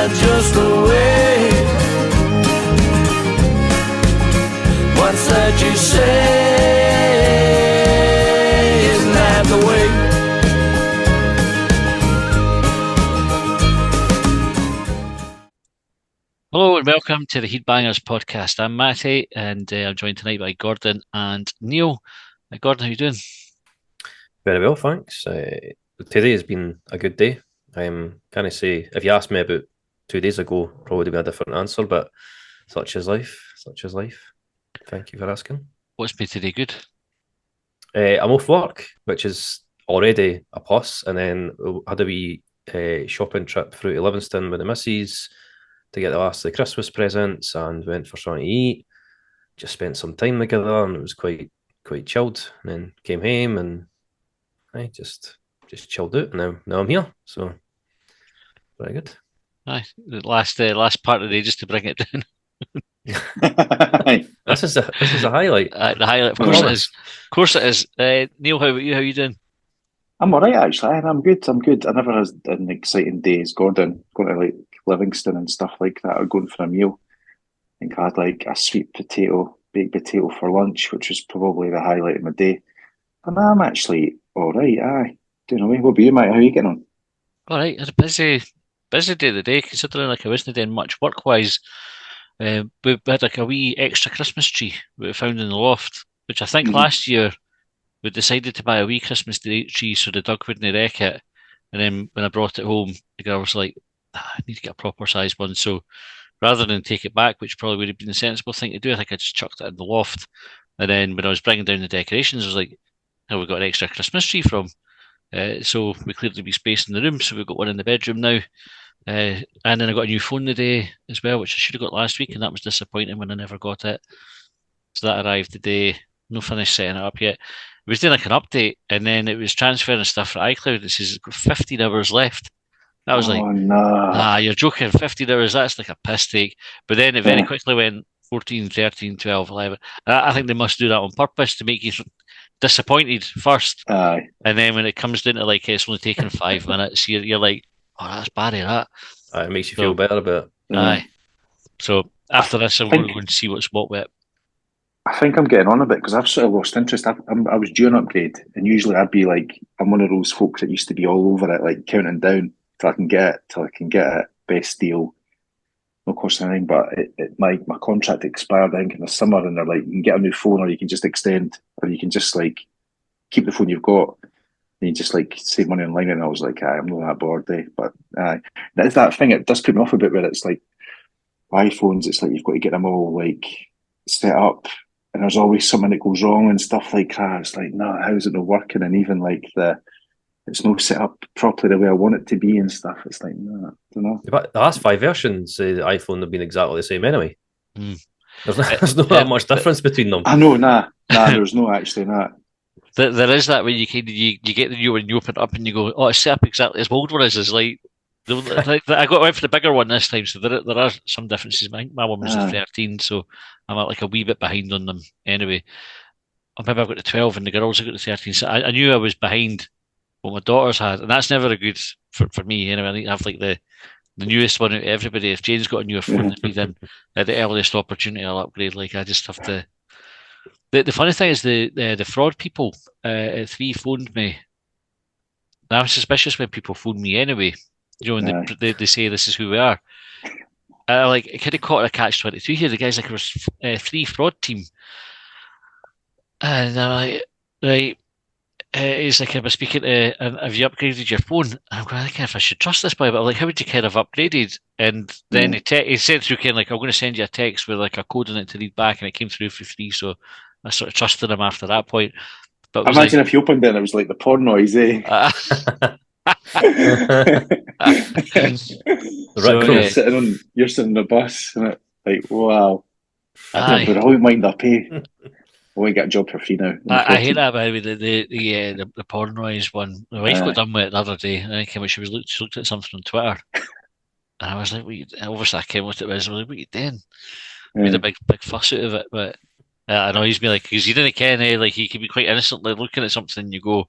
that's just the way. What's that you say? Isn't that the way? Hello and welcome to the Heatbangers podcast. I'm Matty and I'm joined tonight by Gordon and Neil. Gordon, how you doing? Very well, thanks. Today has been a good day. Can I say, if you asked me about 2 days ago, probably would be a different answer, but such is life. Such is life. Thank you for asking. What's made today good? I'm off work, which is already a plus, and then we had a wee shopping trip through to Livingston with the missus to get the last of the Christmas presents, and went for something to eat. Just spent some time together, and it was quite chilled. And then came home, and I just chilled out. Now I'm here, so very good. Aye, the last part of the day just to bring it down. This is a highlight. The highlight, of course it is. Of course it is. Neil, how about you? How you doing? I'm all right, actually. I'm good. I never had an exciting day as Gordon, going to like Livingston and stuff like that, or going for a meal. I think I had like a baked potato for lunch, which was probably the highlight of my day. And I'm actually all right. Aye, doing away. What about you, mate? How are you getting on? All right, I had a busy day of the day, considering like I wasn't doing much work-wise. We had like a wee extra Christmas tree we found in the loft, which I think last year we decided to buy a wee Christmas tree so the dog wouldn't wreck it. And then when I brought it home, the girl was like, I need to get a proper sized one. So rather than take it back, which probably would have been the sensible thing to do, I think I just chucked it in the loft. And then when I was bringing down the decorations, I was like, oh, we got an extra Christmas tree from. So we cleared the wee space in the room. So we've got one in the bedroom now. And then I got a new phone today as well, which I should have got last week, and that was disappointing when I never got it. So that arrived today. No finished setting it up yet. It was doing like an update, and then it was transferring stuff from iCloud. It says it's got 15 hours left. I was like, nah, you're joking. 15 hours, that's like a piss take. But then it very quickly went 14, 13, 12, 11. And I think they must do that on purpose to make you disappointed first. Aye. And then when it comes down to like it's only taking 5 minutes, you're like, oh, that's bad, that. It makes you feel better about it. Aye. So after this, I'm going to go and see what's what with it. I think I'm getting on a bit because I've sort of lost interest. I was due an upgrade, and usually I'd be like, I'm one of those folks that used to be all over it, like counting down till I can get it, best deal. No cost anything, but my contract expired, I think, in the summer, and they're like, you can get a new phone, or you can just extend, or you can just like keep the phone you've got. And you just like save money online, and I was like, I'm not that bored, but that's that thing. It does put me off a bit where it's like iPhones. It's like you've got to get them all like set up, and there's always something that goes wrong and stuff like that. It's like, no, how is it not working? And even like it's not set up properly the way I want it to be and stuff. It's like, no, I don't know. But the last 5 versions of the iPhone have been exactly the same anyway. There's not that much difference between them. I know, nah, there's no actually not. There is that when you get the new one, you open it up and you go, oh, it's set up exactly as my old one is. It's like, I went for the bigger one this time, so there are some differences. My one was a 13, so I'm like a wee bit behind on them anyway. Or maybe I've got the 12 and the girls have got the 13. So I knew I was behind what my daughters had, and that's never a good for me anyway. I need to have like the newest one out of everybody. If Jane's got a newer phone than me, then at the earliest opportunity I'll upgrade. Like I just have to. The funny thing is the fraud people at 3 phoned me. And I'm suspicious when people phone me anyway. You know, and they say this is who we are. Like it kind of caught a catch-22 here. The guys like it was 3 fraud team, and I'm like, right. He's like, I was speaking to, have you upgraded your phone? And I'm going, I don't know if I should trust this boy, but I'm like, how would you kind of upgraded? And then he sent through kind of like, I'm going to send you a text with like a code in it to read back, and it came through for free. So I sort of trusted him after that point. But imagine if you opened it and it was like the porn noise, eh? You're sitting on the bus, and it's like, wow. I won't mind up, eh? I won't get a job for free now. I hate that, by the way, the porn noise one. My wife got done with it the other day, and I came out, she looked at something on Twitter, and I was like, obviously I came what it was. I was like, what are you doing? Made a big fuss out of it, but it annoys me, like, because you didn't care, like, you can be quite innocently looking at something and you go,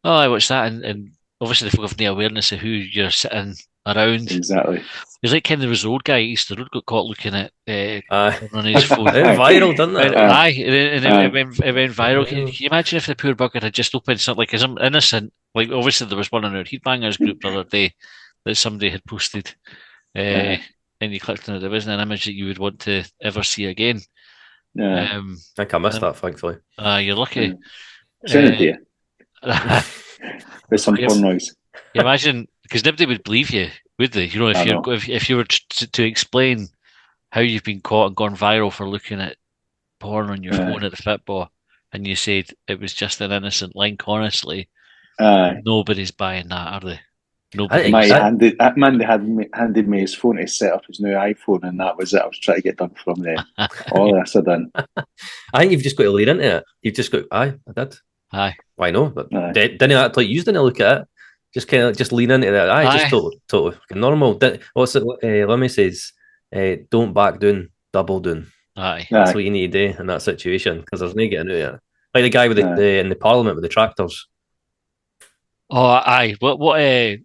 oh, I watched that, and obviously the folk have no awareness of who you're sitting around. Exactly. It's like Ken, there was the road guy at Easter Road got caught looking at Aye. on his phone. It went viral, didn't it? Aye, and Aye. it went viral. Can you imagine if the poor bugger had just opened something like as innocent? Like obviously there was one in our Heatbangers group the other day that somebody had posted, and you clicked on it. There wasn't an image that you would want to ever see again. Yeah. I think I missed that, thankfully. You're lucky. Send it to you. With some Yes. porn noise. You imagine, because nobody would believe you, would they? You know, I know. if you were to explain how you've been caught and gone viral for looking at porn on your phone at the football, and you said it was just an innocent link, honestly, nobody's buying that, are they? Nobody. Mandy handed me his phone to set up his new iPhone, and that was it. I was trying to get done from there. All this I done. I think you've just got to lean into it. You've just got, I did. Aye. Why not? But Aye. didn't act like you didn't look at it. Just kind of just lean into that. Just totally fucking normal. What's it? Lemmy says, don't back down, double down. Aye. That's what you need to do in that situation, because there's no getting out of it. Like the guy with in the Parliament with the tractors. Oh, aye. What?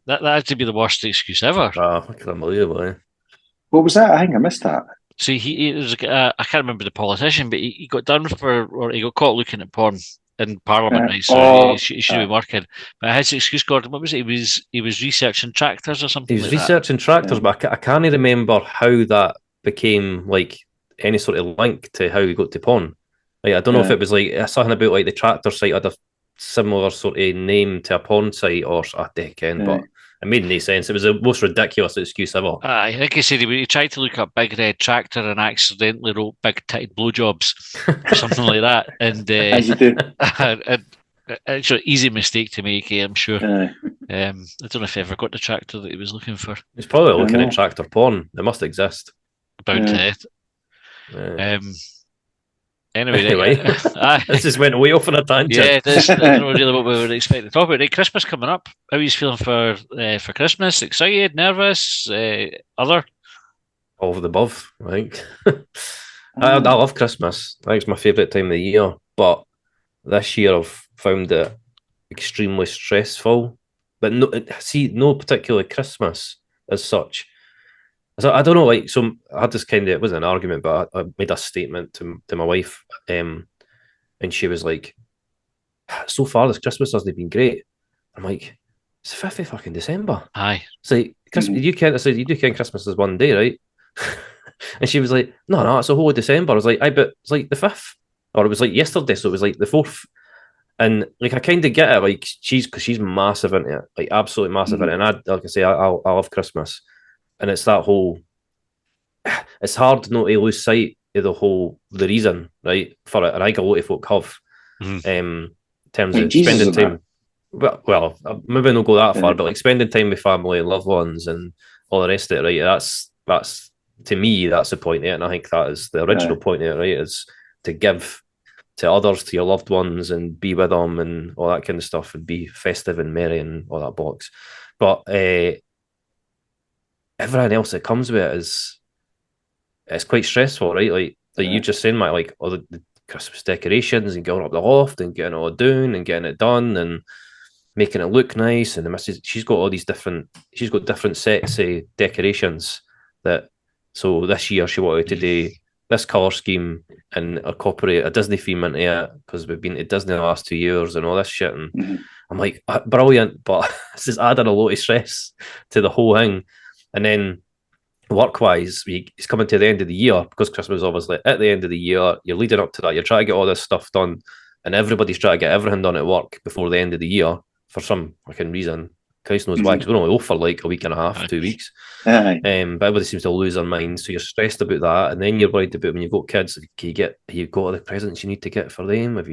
That had to be the worst excuse ever. Fucking unbelievable. What was that? I think I missed that. So he was. I can't remember the politician, but he got done or he got caught looking at porn in Parliament, right? So he should be working. But his excuse, Gordon, what was it? He was researching tractors or something. He was researching tractors, but I can't remember how that became like any sort of link to how he got to porn. Like, I don't know if it was like something about like the tractor site had a similar sort of name to a porn site or a dickhead, but it made no sense. It was the most ridiculous excuse ever. I think he said he tried to look up Big Red Tractor and accidentally wrote Big Titted Blowjobs or something like that. And as you do. It's an easy mistake to make, I'm sure. I don't know if he ever got the tractor that he was looking for. He's probably looking at tractor porn. It must exist. Bound to it. Anyway, this just went way off on a tangent. Yeah, that's not really what we were expecting to talk about. Right, Christmas coming up. How are you feeling for Christmas? Excited, nervous, other? All of the above, I think. I love Christmas. I think it's my favourite time of the year. But this year I've found it extremely stressful. But no particular Christmas as such. So I don't know, like, so I had this kind of, it wasn't an argument, but I made a statement to my wife, and she was like, so far this Christmas hasn't been great. I'm like, it's the 5th of fucking December. Aye. It's like, Christmas, I said, you do count Christmas as one day, right? And she was like, no, it's the whole of December. I was like, but it's like the 5th, or it was like yesterday, so it was like the 4th. And like, I kind of get it, like, because she's massive into it, like absolutely massive into it. And like I say, I love Christmas. And it's that whole, it's hard not to lose sight of the reason, right, for it. And I think a lot of folk have, in terms of spending time. Well, maybe not go that far, but like spending time with family and loved ones and all the rest of it, right? That's to me, that's the point of it. And I think that is the original point of it, right? Is to give to others, to your loved ones, and be with them and all that kind of stuff, and be festive and merry and all that box. But everything else that comes with it it's quite stressful, right? Like you just saying, Mike, like all the Christmas decorations and going up the loft and getting it all down and getting it done and making it look nice. And the missus, she's got different sets of decorations so this year she wanted to do this colour scheme and incorporate a Disney theme into it, because we've been to Disney the last 2 years and all this shit. And I'm like, brilliant, but this is adding a lot of stress to the whole thing. And then work-wise, it's coming to the end of the year, because Christmas is obviously at the end of the year. You're leading up to that. You're trying to get all this stuff done, and everybody's trying to get everything done at work before the end of the year for some fucking reason. Christ knows why, because we're only off for like a week and a half, 2 weeks. But everybody seems to lose their mind, so you're stressed about that, and then you're worried about when you've got kids. Have you got all the presents you need to get for them? Have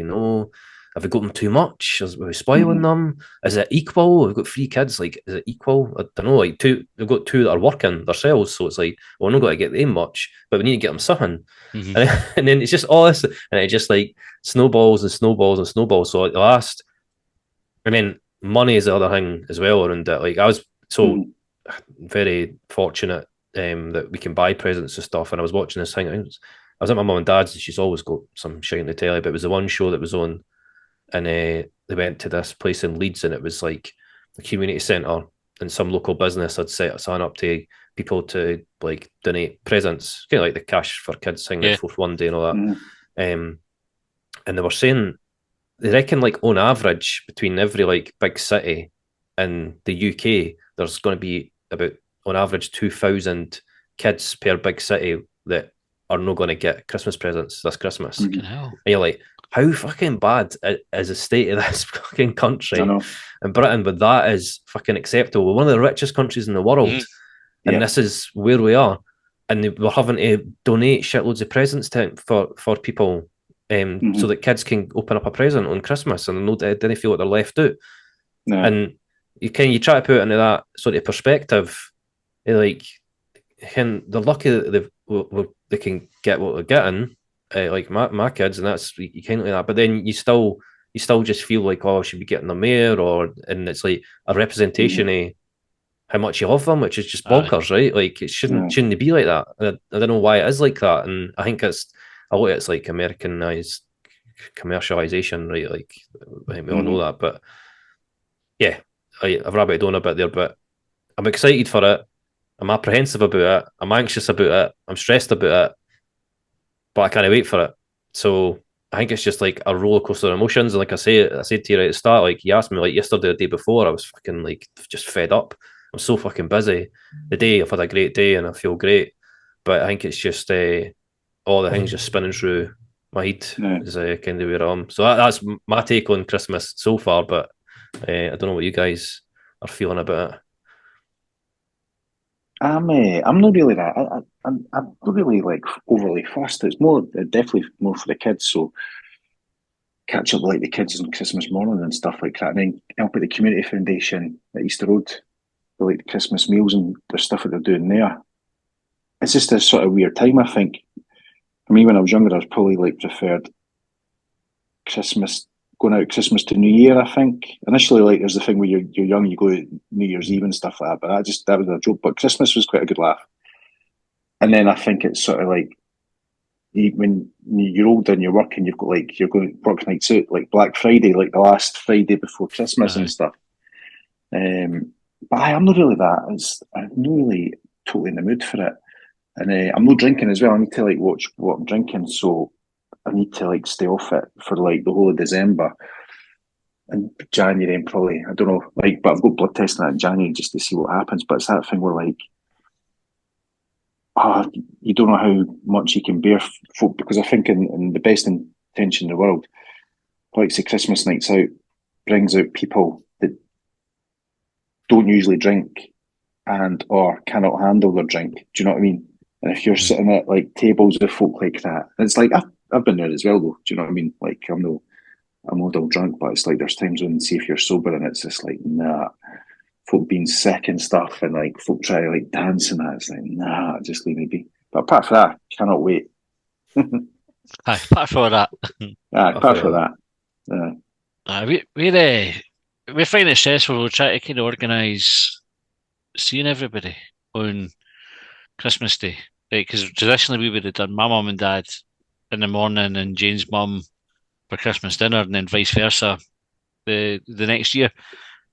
we got them too much? Are we spoiling them? Is it equal? We've got 3 kids. Like, is it equal? I don't know. Like, we've got 2 that are working themselves, so it's like, well, we're not going to get them much, but we need to get them something. And then it's just all this, and it just like snowballs and snowballs and snowballs. So at the last, and then money is the other thing as well around it. Like, I was so very fortunate that we can buy presents and stuff. And I was watching this thing. I was at my mum and dad's, and she's always got some shit on the telly, but it was the one show that was on. And they went to this place in Leeds, and it was like a community centre and some local business had set sign up to people to like donate presents, kind of like the Cash for Kids thing, like 4th One Day and all that. Mm-hmm. And they were saying they reckon like on average between every like big city in the UK, there's going to be about on average 2,000 kids per big city that are not going to get Christmas presents this Christmas. Mhm. Fucking hell. And you're like, how fucking bad is the state of this fucking country? I know. And Britain, but that is fucking acceptable. We're one of the richest countries in the world, and Yeah. this is where we are. And we're having to donate shitloads of presents for people, so that kids can open up a present on Christmas and didn't feel like they're left out. No. And you try to put it into that sort of perspective, like, they're lucky that they can get what they're getting, like my kids, and that's you kind of like that. But then you still just feel like, oh, I should be getting them more, and it's like a representation of how much you love them, which is just bonkers, right? Like it shouldn't be like that. I don't know why it is like that, and I think it's a lot. It's like Americanized commercialization, right? Like I think we all know that, but yeah, I've rabbited on a bit there, but I'm excited for it. I'm apprehensive about it. I'm anxious about it. I'm stressed about it, but I can't wait for it. So I think it's just like a roller coaster of emotions. And like I said to you right at the start, like you asked me like yesterday, the day before, I was fucking like just fed up. I'm so fucking busy. The day I've had a great day and I feel great, but I think it's just all the things just spinning through my head is kind of where I'm. So that's my take on Christmas so far. But I don't know what you guys are feeling about it. I'm not really that. I'm not really like overly fussed. It's more definitely more for the kids. So catch up with like the kids on Christmas morning and stuff like that. And then help at the community foundation at Easter Road for like the Christmas meals and the stuff that they're doing there. It's just a sort of weird time, I think. For me, when I was younger, I was probably like preferred Christmas, going out Christmas to New Year, I think. Initially, like there's the thing where you're young, you go New Year's Eve and stuff like that, but that was a joke. But Christmas was quite a good laugh. And then I think it's sort of like when you're older and you're working, you've got like you're going work nights out, like Black Friday, like the last Friday before Christmas and stuff. But I'm not really that. I'm not really totally in the mood for it. And I'm not drinking as well. I need to like watch what I'm drinking, so I need to like stay off it for like the whole of December and January, and probably I don't know, like. But I've got blood testing that in January just to see what happens. But it's that thing where like, you don't know how much you can bear, because I think in the best intention in the world, like say Christmas nights out brings out people that don't usually drink and or cannot handle their drink. Do you know what I mean? And if you're sitting at like tables with folk like that, and it's like I've been there as well though. Do you know what I mean? Like I'm not all drunk, but it's like there's times when see if you're sober and it's just like nah, folk being sick and stuff, and like folk try to like dance and that. It's like nah, just leave me be. But apart from that, cannot wait. Apart from that, apart from that, we find it stressful. We'll try to kind of organise seeing everybody on Christmas Day, right? Because traditionally we would have done my mum and dad in the morning and Jane's mum for Christmas dinner, and then vice versa the next year.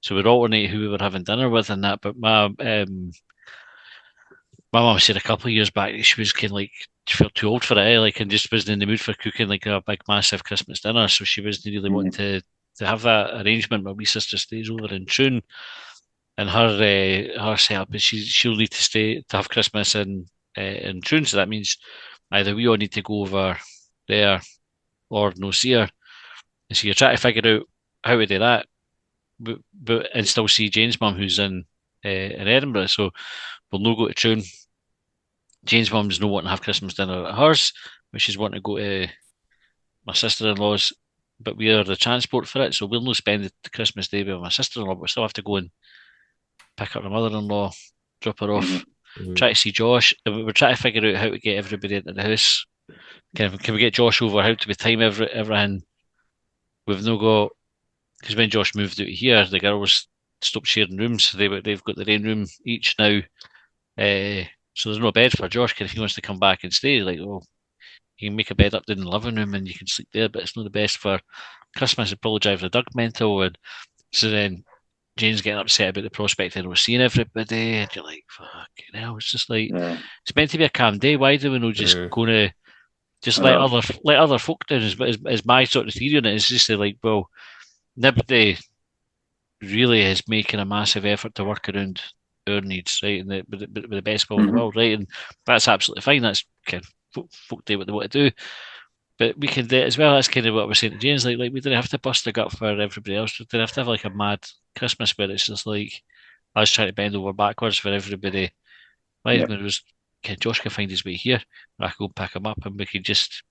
So we'd alternate who we were having dinner with and that. But my mum said a couple of years back that she was kind of like she felt too old for it, like, and just wasn't in the mood for cooking like a big massive Christmas dinner. So she wasn't really wanting to have that arrangement. My wee sister stays over in Troon, and her setup is she'll need to stay to have Christmas in Troon. So that means either we all need to go over there or no see her. And so you're trying to figure out how to do that, but and still see Jane's mum who's in Edinburgh. So we'll no go to Troon. Jane's mum's no wanting to have Christmas dinner at hers, but she's wanting to go to my sister-in-law's, but we are the transport for it, so we'll no spend the Christmas Day with my sister-in-law, but we still have to go and pick up my mother-in-law, drop her off, try to see Josh. We're trying to figure out how to get everybody into the house. Can we get Josh over? How do we time everything? We've no got, because when Josh moved out of here, the girls stopped sharing rooms, so they've got their own room each now. So there's no bed for Josh. If he wants to come back and stay, like, well, you can make a bed up in the living room and you can sleep there, but it's not the best for Christmas. It probably drives the Doug mental. And so then Jane's getting upset about the prospect of not seeing everybody, and you're like, fucking hell, it's just like, Yeah. it's meant to be a calm day. Why do we not just go to just let other folk down? Is my sort of theory on it. It's just like, well, nobody really is making a massive effort to work around our needs, right? And with the best will in the world, right? And that's absolutely fine. That's kind of folk do what they want to do. But we can do it as well. That's kind of what we're saying to James. Like we didn't have to bust a gut for everybody else. We didn't have to have like a mad Christmas where it's just like I was trying to bend over backwards for everybody. Right? When it was, Josh can find his way here. I can go pick him up, and we can just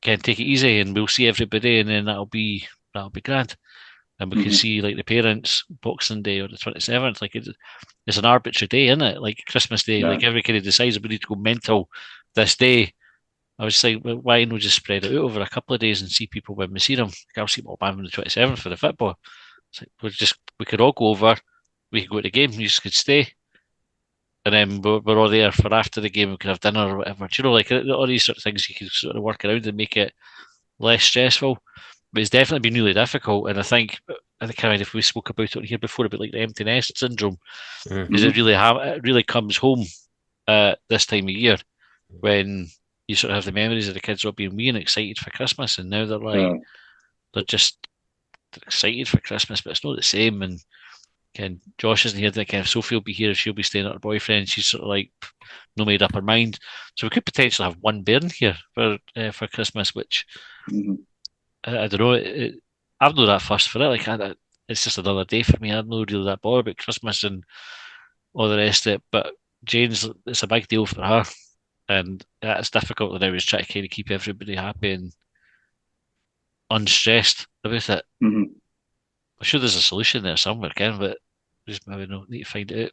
take it easy, and we'll see everybody, and then that'll be grand. And we can see like the parents Boxing Day or the 27th. Like it's an arbitrary day, isn't it? Like Christmas Day. Like everybody decides we need to go mental this day. I was like, well, why not just spread it out over a couple of days and see people when we see them? Like, I'll see my man on the 27th for the football. It's like we could all go over. We could go to the game. You just could stay, and then we're all there for after the game. We could have dinner or whatever. Do you know, like all these sort of things you can sort of work around and make it less stressful. But it's definitely been really difficult, and I think kind of if we spoke about it here before about like the empty nest syndrome, is it really comes home this time of year when you sort of have the memories of the kids all being wee and excited for Christmas, and now they're like they're excited for Christmas, but it's not the same. And Josh isn't here. That Sophie will be here. She'll be staying at her boyfriend. She's sort of like no made up her mind. So we could potentially have one bairn here for Christmas, which. I don't know. I'm not that fussed for it. Like, it's just another day for me. I'm not really that bothered about Christmas and all the rest of it. But Jane's, it's a big deal for her, and it's difficult now. Is trying to kind of keep everybody happy and unstressed about it. I'm sure there's a solution there somewhere, Ken, but just maybe need to find it out.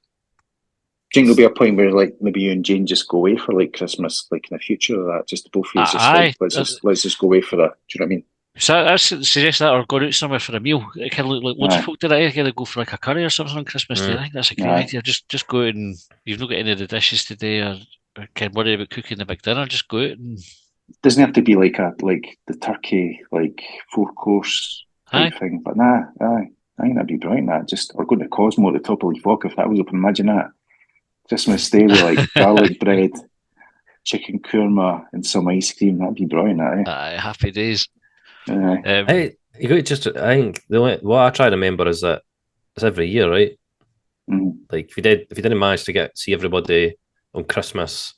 Do you think there'll be a point where, like, maybe you and Jane just go away for like Christmas, like in the future, or that just both of you just let's just go away for that? Do you know what I mean? So I suggest that, or go out somewhere for a meal. It kind of look like loads of folk did it. Kind of go for like a curry or something on Christmas Day. I think that's a great idea. Just go out, and you've not got any of the dishes today, or can't worry about cooking the big dinner. Just go out and. Doesn't have to be like the turkey, like 4-course type thing. But I think that'd be brilliant. That just or going to Cosmo at the top of Leaf Walk if that was open. Imagine that. Christmas Day with like garlic bread, chicken korma, and some ice cream. That'd be brilliant. Happy days. I think what I try to remember is that it's every year, right? Like if you didn't manage to see everybody on Christmas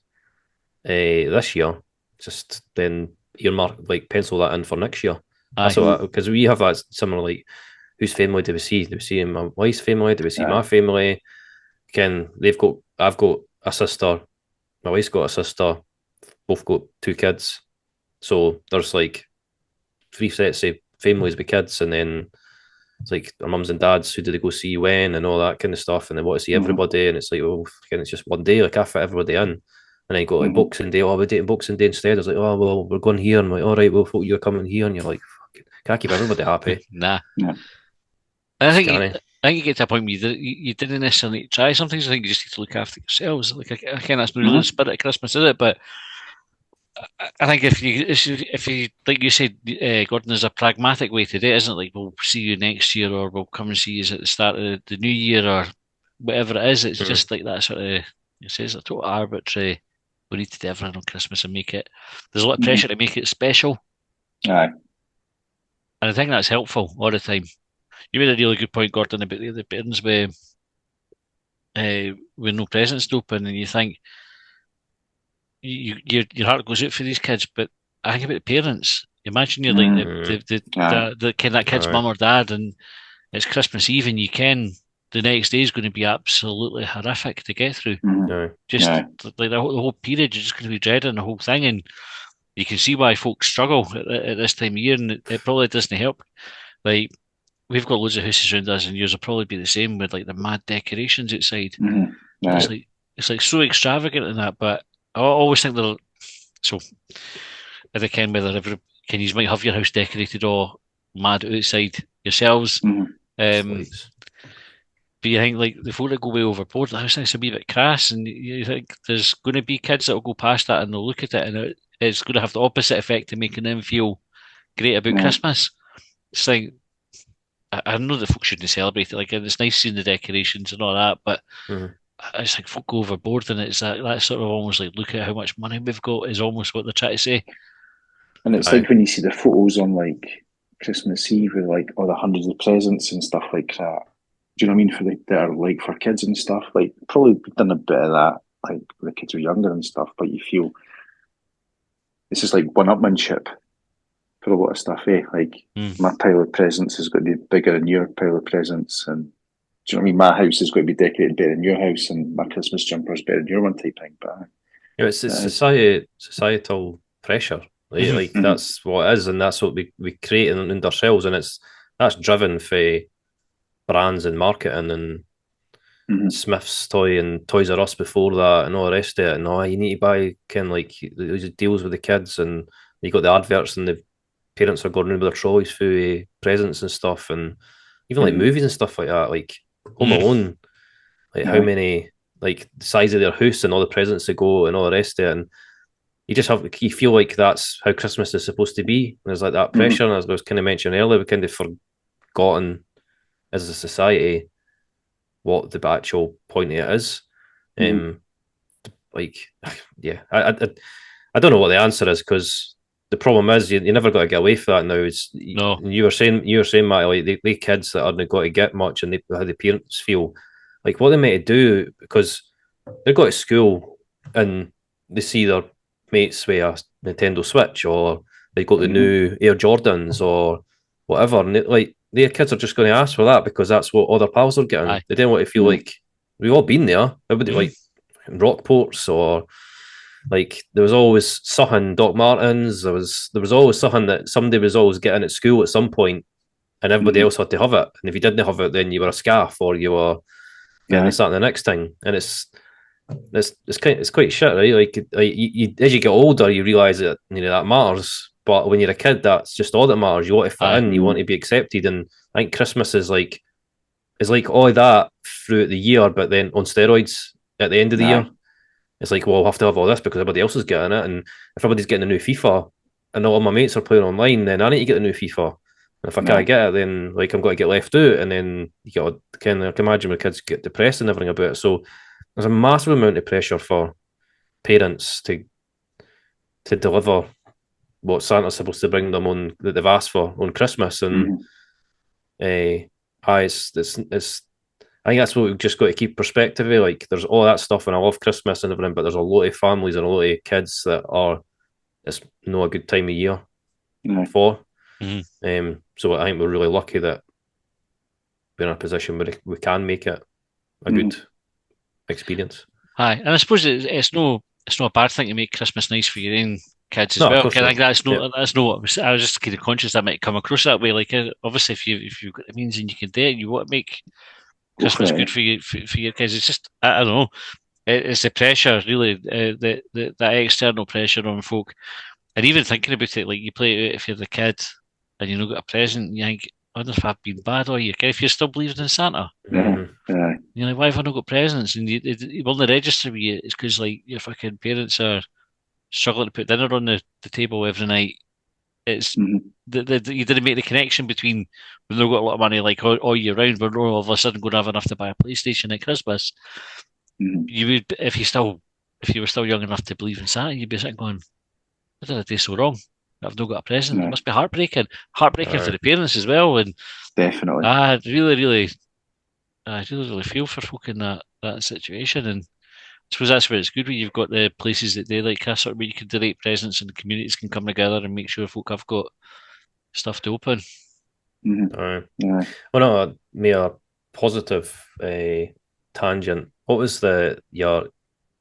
this year, just then earmark, like pencil that in for next year. Because we have that similar, like whose family do we see? Do we see my wife's family? Do we see my family? I've got a sister, my wife's got a sister, both got 2 kids, so there's like 3 sets of families with kids, and then it's like our mums and dads, who do they go see when, and all that kind of stuff, and they want to see everybody, and it's like, well, it's just one day, like I fit everybody in, and then you go like Boxing Day, we're dating Boxing Day instead. I was like, oh well, we're going here, and I'm like, all right, well, you're coming here, and you're like, fuck, can't keep everybody happy. Nah. I think you get to a point where you didn't necessarily need to try some things. I think you just need to look after yourselves. Like again, that's not really the spirit of Christmas, is it? But I think if you like you said, Gordon, there's a pragmatic way to do it, isn't it? Like we'll see you next year, or we'll come and see you at the start of the new year, or whatever it is. It's just like that sort of. It says a total arbitrary. We need to do everything on Christmas and make it. There's a lot of pressure to make it special. Aye. And I think that's helpful all the time. You made a really good point, Gordon, about the parents with no presents to open, and you think your heart goes out for these kids. But I think about the parents. Imagine you're like the that kid's mum or dad, and it's Christmas Eve, and the next day is going to be absolutely horrific to get through. Like the whole period, you're just going to be dreading the whole thing, and you can see why folks struggle at this time of year, and it probably doesn't help. Like we've got loads of houses around us, and yours will probably be the same with like the mad decorations outside. It's like so extravagant in that, but I always think they're so. I think you might have your house decorated all mad outside yourselves. But you think like the folk that go way overboard, the house thinks a wee bit crass, and you think there's going to be kids that will go past that and they'll look at it, and it's going to have the opposite effect of making them feel great about Christmas. It's like I know that folk shouldn't celebrate it. Like, it's nice seeing the decorations and all that, but Mhm. I just think folk go overboard, and it's that sort of almost like, look at how much money we've got, is almost what they're trying to say. And it's Aye. like when you see the photos on like Christmas Eve with like all the hundreds of presents and stuff like that. Do you know what I mean? For that are like for kids and stuff. Like probably done a bit of that, like when the kids were younger and stuff. But you feel it's just like one-upmanship for a lot of stuff, eh? Like my pile of presents has got to be bigger than your pile of presents, and do you know what I mean? My house is going to be decorated better than your house, and my Christmas jumper is better than your one type thing. But It's societal pressure. Like Mhm. that's what it is, and that's what we create in ourselves, and that's driven for brands and marketing and Mhm. Smith's Toy and Toys R Us before that and all the rest of it. And you need to buy like these deals with the kids, and you got the adverts, and the parents are going in with their trolleys full of presents and stuff, and even like Mhm. movies and stuff like that, like Home Alone, like how Aye. many, like the size of their house and all the presents they go and all the rest of it, and you feel like that's how Christmas is supposed to be. There's like that pressure, and as I was kind of mentioning earlier, we kind of forgotten as a society what the actual point of it is. Mhm. Like, yeah, I don't know what the answer is, because the problem is you never got to get away from that now. It's No. you were saying, Matt, like the kids that aren't got to get much, and how the parents feel like what they meant to do, because they go to school and they see their mates with a Nintendo Switch, or they got the new Air Jordans or whatever, and like their kids are just going to ask for that because that's what other pals are getting. Aye. They don't want to feel like we've all been there. Everybody like Rockports, or like there was always something Doc Martens. There was always something that somebody was always getting at school at some point, and everybody else had to have it. And if you didn't have it, then you were a scarf, or you were getting this, that, and the next thing. And it's quite shit, right? Like you as you get older, you realise that that matters. But when you're a kid, that's just all that matters. You want to fit in, you want to be accepted, and I think Christmas is like all that throughout the year, but then on steroids at the end of the year. It's like, well, I'll have to have all this because everybody else is getting it, and if everybody's getting a new FIFA, and all my mates are playing online, then I need to get a new FIFA. And if I can't get it, then like I'm going to get left out, and then you got I can imagine when kids get depressed and everything about it. So there's a massive amount of pressure for parents to deliver what Santa's supposed to bring them on that they've asked for on Christmas, and it's I think that's what we've just got to keep perspective of. Like, there's all that stuff, and I love Christmas and everything, but there's a lot of families and a lot of kids that it's not a good time of year for. So I think we're really lucky that we're in a position where we can make it a good experience. Aye, and I suppose it's no a bad thing to make Christmas nice for your own kids as No, well. of course Like that's no not. that's no what I was just kind of conscious that might come across that way. Like, obviously, if you've got the means and you can do it, you want to make Christmas good for you for your kids. It's just I don't know. It's the pressure, really, that external pressure on folk, and even thinking about it, like you play it out if you're the kid and you've not got a present, you think, I wonder if I've been bad all year. If you're still believing in Santa, you're like, why have I not got presents? And it will not register with you. It's because like your fucking parents are struggling to put dinner on the table every night. It's you didn't make the connection between we've not got a lot of money like all year round, we're not all of a sudden going to have enough to buy a PlayStation at Christmas. You would, if you were still young enough to believe in Santa, you'd be sitting going, what did I do so wrong? I've not got a present. It must be heartbreaking for the parents as well. And definitely, I really feel for folk in that situation. And I suppose that's where it's good when you've got the places that they like, sort of where you can donate presents and the communities can come together and make sure folk have got stuff to open. Well, no, mere positive tangent. What was your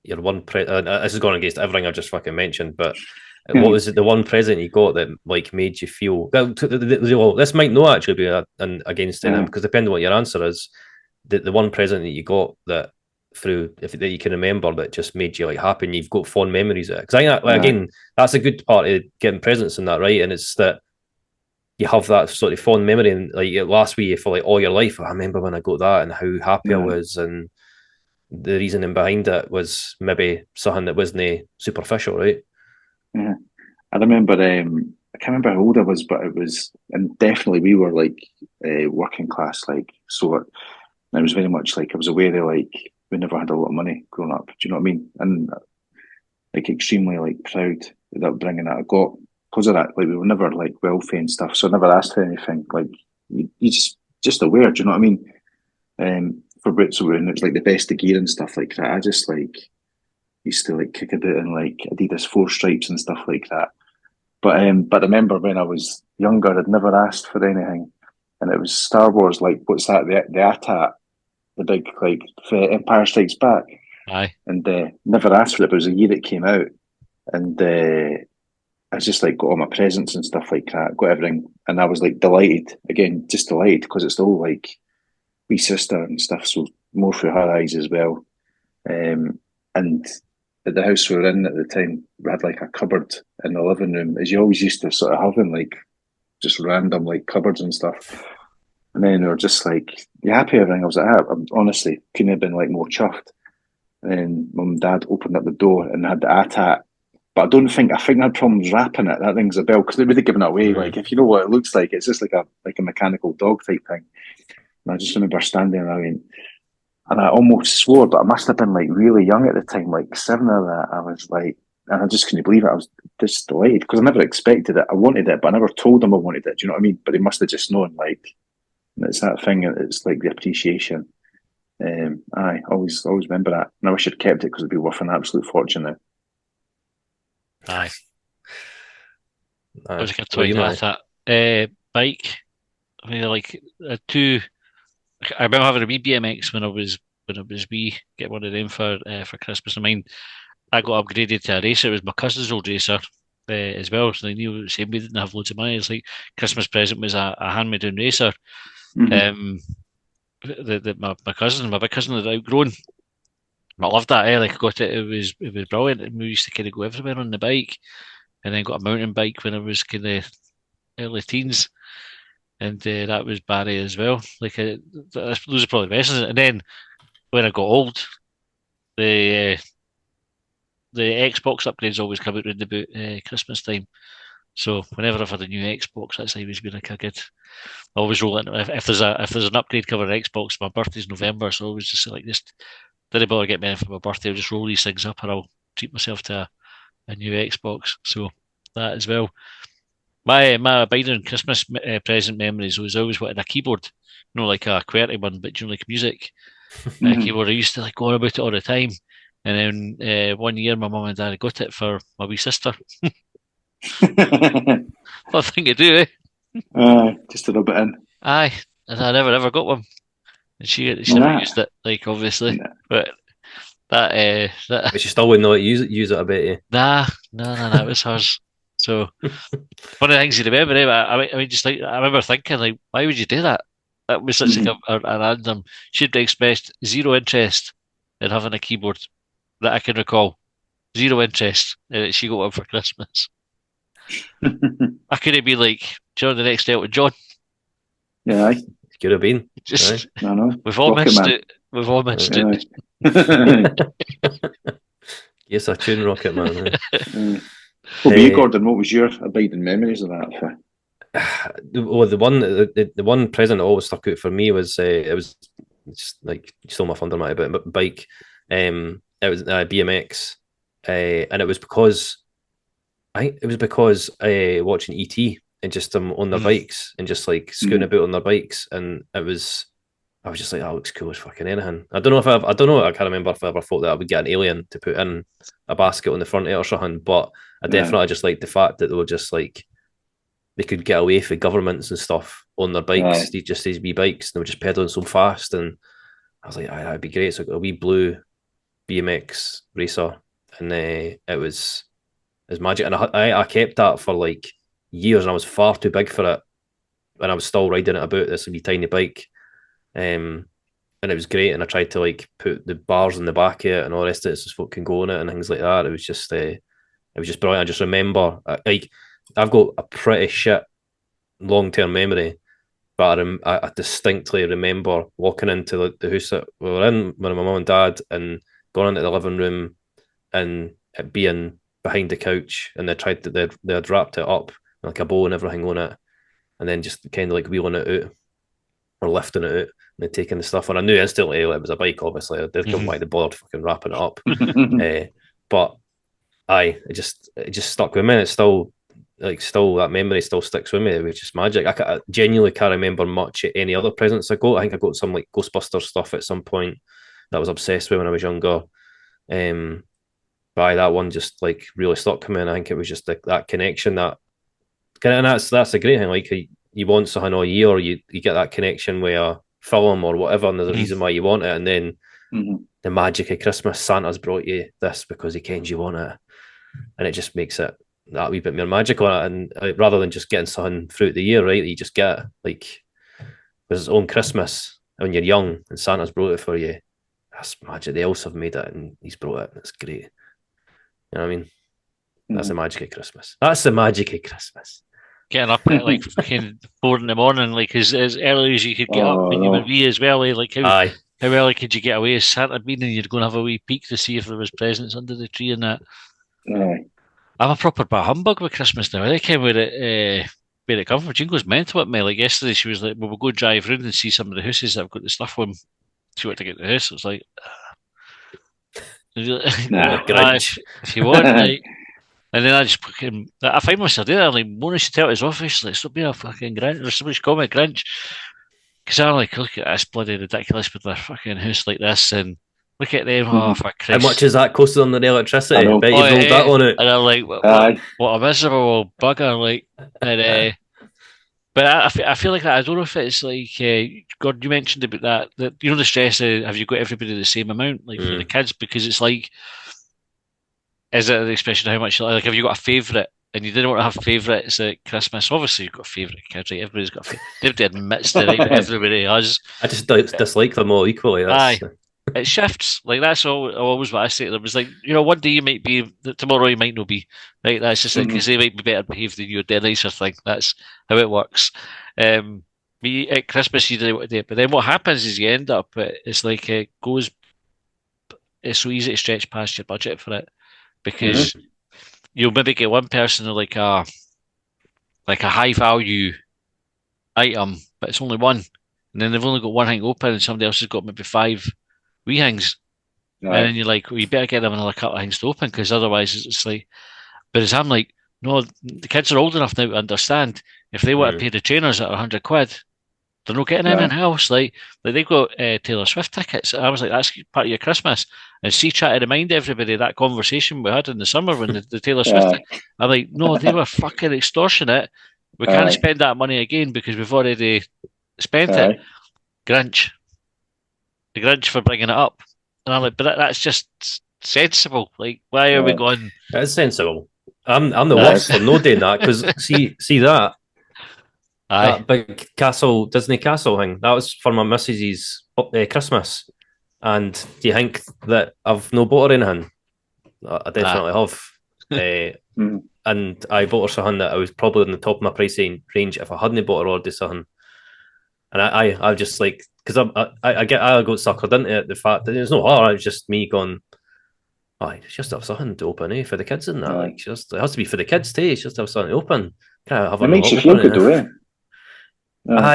one this is going against everything I just fucking mentioned, but what was it, the one present you got that like made you feel well, this might not actually be against anything, because depending on what your answer is, the one present that you got that that you can remember that just made you like happy and you've got fond memories of it. Because I think that, again, that's a good part of getting presents and that, right? And it's that you have that sort of fond memory, and like it lasts with you for like all your life. I remember when I got that and how happy I was, and the reasoning behind it was maybe something that wasn't superficial, right? I remember can't remember how old I was, but it was, and definitely we were like working class, like, so it was very much like I was aware of, like, we never had a lot of money growing up. Do you know what I mean? And like extremely like proud of the upbringing that I got because of that. Like we were never like wealthy and stuff, so I never asked for anything. Like you just aware. Do you know what I mean? For Brits, when it was like the best of gear and stuff like that, I just like used to like kick about in like Adidas 4 Stripes and stuff like that. But I remember when I was younger, I'd never asked for anything, and it was Star Wars. Like, what's that? The AT-AT, the big like Empire Strikes Back. Aye. And never asked for it. But it was a year it came out, and I just like got all my presents and stuff like that, got everything, and I was like delighted. Again, just delighted because it's all like wee sister and stuff, so more through her eyes as well. And at the house we were in at the time, we had like a cupboard in the living room, as you always used to sort of having like just random like cupboards and stuff. And then we were just like, "You happy with everything?" I was like, "I honestly couldn't have been like more chuffed." And then Mum and Dad opened up the door and had the AT-AT. But I think I had problems wrapping it. That rings a bell because they would have given it away. Like, if you know what it looks like, it's just like a mechanical dog type thing. And I just remember standing around and I almost swore, but I must have been like really young at the time, like 7 or that. I was like, and I just couldn't believe it. I was just delayed because I never expected it. I wanted it, but I never told them I wanted it. Do you know what I mean? But they must have just known, like, it's that thing. It's like the appreciation. I always remember that, and I wish I'd kept it because it'd be worth an absolute fortune now. Aye. I was like a What are you, toy Matt? that bike. I mean, like two. I remember having a wee BMX when I was wee. Get one of them for Christmas. I mean, I got upgraded to a racer. It was my cousin's old racer as well. So I knew the same. We didn't have loads of money. It's like Christmas present was a hand-me-down racer. Mhm. My big cousin had outgrown. I loved that. Like I got it. It was brilliant. And we used to kind of go everywhere on the bike, and then got a mountain bike when I was kind of early teens, and that was Barry as well. Like those are probably the best. And then when I got old, the Xbox upgrades always come out around about Christmas time. So whenever I've had a new Xbox, that's always been like a good. I always roll it if there's an upgrade cover on Xbox. My birthday's November, so I always just like this. Didn't bother get me anything for my birthday. I'll just roll these things up, and I'll treat myself to a new Xbox. So that as well. My Biden Christmas present memories was always wanting a keyboard, like a QWERTY one, but like music keyboard. I used to like go on about it all the time. And then one year, my mum and dad got it for my wee sister. What thing to do, Just a little bit in. Aye, and I never ever got one, and she Well, never that- used it, like obviously, Nah. but that But you still wouldn't know how to use it, I bet you. nah, it was hers. So one of the things you remember, I mean, just like I remember thinking, like, why would you do that? That was such like a random. She'd expressed zero interest in having a keyboard that I can recall. Zero interest, and she got one for Christmas. I could have been like, John, the next Elton John. Yeah, aye. Could have been. Just I know. we've all Rocket missed Man. it. We've all missed it. Aye. Yes, a tune Rocket Man. What about you, Gordon? What was your abiding memories of that? Well, the one present that always stuck out for me was it was just like you stole my thunder, Matt, but bike. It was BMX, and it was because watching ET and just them on their bikes and just like scooting about on their bikes, and I was just like, that looks cool as fucking anything. I can't remember if I ever thought that I would get an alien to put in a basket on the front of it or something, but I definitely just liked the fact that they were just like, they could get away from governments and stuff on their bikes, these wee bikes, and they were just pedaling so fast, and I was like, that'd be great. So I got a wee blue BMX racer, and it was magic, and I kept that for like years, and I was far too big for it, and I was still riding it about, this wee tiny bike. And it was great, and I tried to like put the bars in the back of it and all the rest of it so folk can go on it and things like that. It was just brilliant. I just remember, like, I've got a pretty shit long-term memory, but I distinctly remember walking into the house that we were in with my mum and dad and going into the living room and it being behind the couch, and they had wrapped it up like a bow and everything on it, and then just kind of like wheeling it out or lifting it out and then taking the stuff on. I knew instantly it was a bike, obviously. I didn't why they bothered fucking wrapping it up. But it just stuck with me. It's still that memory still sticks with me. It was just magic. I genuinely can't remember much at any other presents I got. I think I got some like Ghostbusters stuff at some point that I was obsessed with when I was younger. But that one just like really stuck with me, and I think it was just that connection and that's a great thing. Like you want something all year, or you get that connection with a film or whatever, and there's a reason why you want it, and then the magic of Christmas, Santa's brought you this because he kens you want it, and it just makes it that wee bit more magical. And rather than just getting something throughout the year, right? You just get like there's its own Christmas when you're young, and Santa's brought it for you. That's magic. The elves have made it, and he's brought it. It's great. You know what I mean? That's the magic of Christmas. That's the magic of Christmas. Getting up at like fucking 4 a.m, like as early as you could get up when you were wee as well. Like how early could you get away as Santa being, and you'd go and have a wee peek to see if there was presents under the tree and that. I'm a proper bah humbug with Christmas now. I came with it. Where it come from? Jean goes mental at me. Like yesterday, she was like, "Well, we'll go drive around and see some of the houses that I've got the stuff on." She wanted to get the house. I was like, if you want, like. And then I find myself there. I'm like, Mona should tell his office, like, stop being a fucking Grinch, or somebody should call me a Grinch. Because I'm like, look at this bloody ridiculous with their fucking house like this, and look at them, oh, for Christ. How much is that costing on the electricity? I bet you rolled that on it. And I'm like, what a miserable bugger, like. And, but I feel like that. I don't know if it's like, God, you mentioned about that you know, the stress of have you got everybody the same amount, like for the kids, because it's like, is it the expression of how much you like? Have you got a favourite? And you didn't want to have favourites at Christmas. Obviously, you've got a favourite kids, right? Everybody's got a favourite. Nobody admits to it, right? Everybody has. I just dislike them all equally. It shifts. Like, that's always what I say to them. It's like, you know, one day you might be, tomorrow you might not be. Right? That's just because they might be better behaved than you. They're nicer thing. That's how it works. At Christmas, you do what you do. But then what happens is you end up, it's like it's so easy to stretch past your budget for it. Because you'll maybe get one person like a high value item, but it's only one, and then they've only got one thing open, and somebody else has got maybe 5 wee things, and then you're like, well, you better get them another couple of things to open, because otherwise it's like. But as I'm like, no, the kids are old enough now to understand if they want to pay the trainers at £100, they're not getting anything else. Like they've got Taylor Swift tickets. I was like, that's part of your Christmas. And she tried to remind everybody that conversation we had in the summer when the Taylor Swift. I'm like, no, they were fucking extortionate. We can't spend that money again because we've already spent it. Grinch. The Grinch for bringing it up. And I'm like, but that's just sensible. Like, why are we going? That's sensible. I'm the worst for not doing that, because see that. That big Disney castle thing, that was for my missus's Christmas. And do you think that I've no bought her anything? I definitely have. And I bought her something that I was probably in the top of my price range if I hadn't bought her already something. And I just like, because I got suckered into it, the fact that it's not her, it's just me going, it's just have something to open, for the kids and that. Like, just it has to be for the kids too. It's just have something to open. It makes you feel good, though.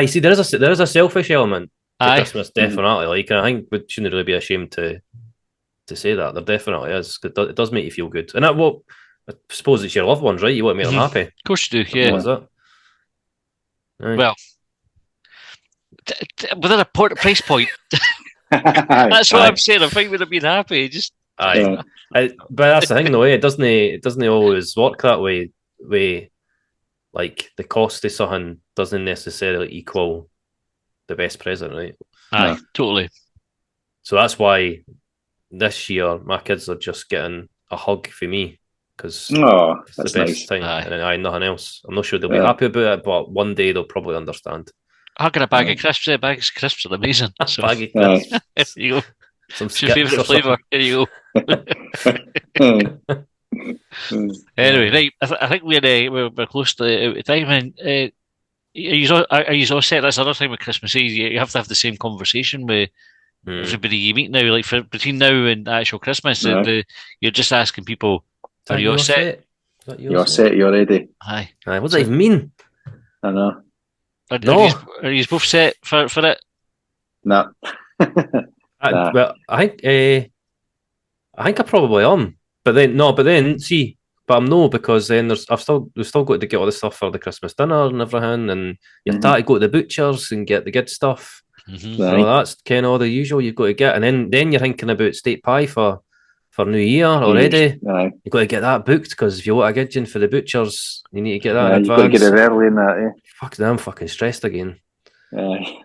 You see, there is a selfish element to Christmas, definitely. Like, and I think we shouldn't really be ashamed to say that. There definitely is. It does make you feel good, and I suppose it's your loved ones, right? You want to make them happy. Of course you do. Yeah. What is that? Well, within a price point. That's what I'm saying. I think we'd have been happy. Just but that's the thing, though. It doesn't always work that way. Like the cost of something doesn't necessarily equal the best present, right? Totally. So that's why this year my kids are just getting a hug for me, because it's the best thing, and nothing else. I'm not sure they'll be happy about it, but one day they'll probably understand. Hugging a bag of crisps. Bags of crisps are amazing. So. Bag of crisps. There you go. What's your favourite flavour? There you go. Anyway, right. I think we're close to out of time. And are you all set? That's another thing with Christmas Eve. You have to have the same conversation with everybody you meet now. Like between now and actual Christmas, you're just asking people, "Are you all set?" that You're yours? set, you're ready. Aye. Aye, what does that even mean? I know. No. Are you both set for it? Nah. Nah. Well, I think I probably am, but then see, but I'm no, because then we've still got to get all the stuff for the Christmas dinner and everything, and you've got to go to the butchers and get the good stuff. Mhm. Right. So that's kind of all the usual you've got to get, and then you're thinking about steak pie for New Year already. Aye. You've got to get that booked, because if you want a gidgeon for the butchers, you need to get that Aye, in you've got to advance. get it early in that, Fuck, I'm fucking stressed again. Aye.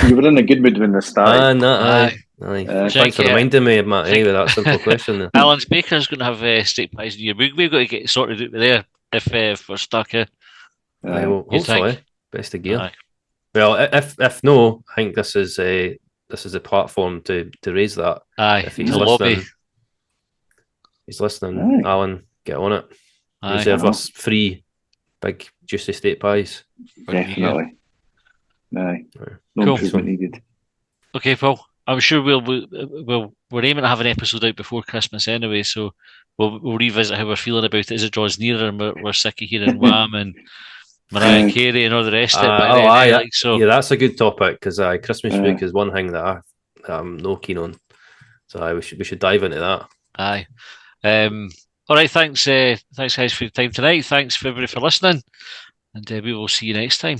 You were in a good mood when they started. Aye. Check Thanks for it. reminding me, Matt, with that simple question. Alan's Baker's going to have steak pies in your book. We've got to get sorted out there if we're stuck. Aye, well, You think? hopefully, best of gear. Aye. Well, if no, I think this is a platform to raise that. Aye. If he's To listening, lobby. he's listening. Aye. Alan, get on it. Aye. Reserve us free big juicy steak pies. Definitely. Aye. Right. No Cool. improvement needed. Okay, Paul. I'm sure we're aiming to have an episode out before Christmas anyway, so we'll revisit how we're feeling about it as it draws nearer, and we're sick of hearing Wham and Mariah Carey and all the rest of it. But then, aye, like, so yeah, that's a good topic, because Christmas Aye. book is one thing that I'm no keen on. So we should dive into that. aye. All right, thanks guys for your time tonight. Thanks for everybody for listening, and we will see you next time.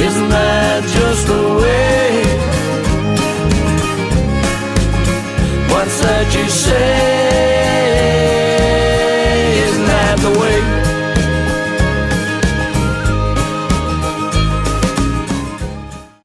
Isn't that just the way? What's that you say?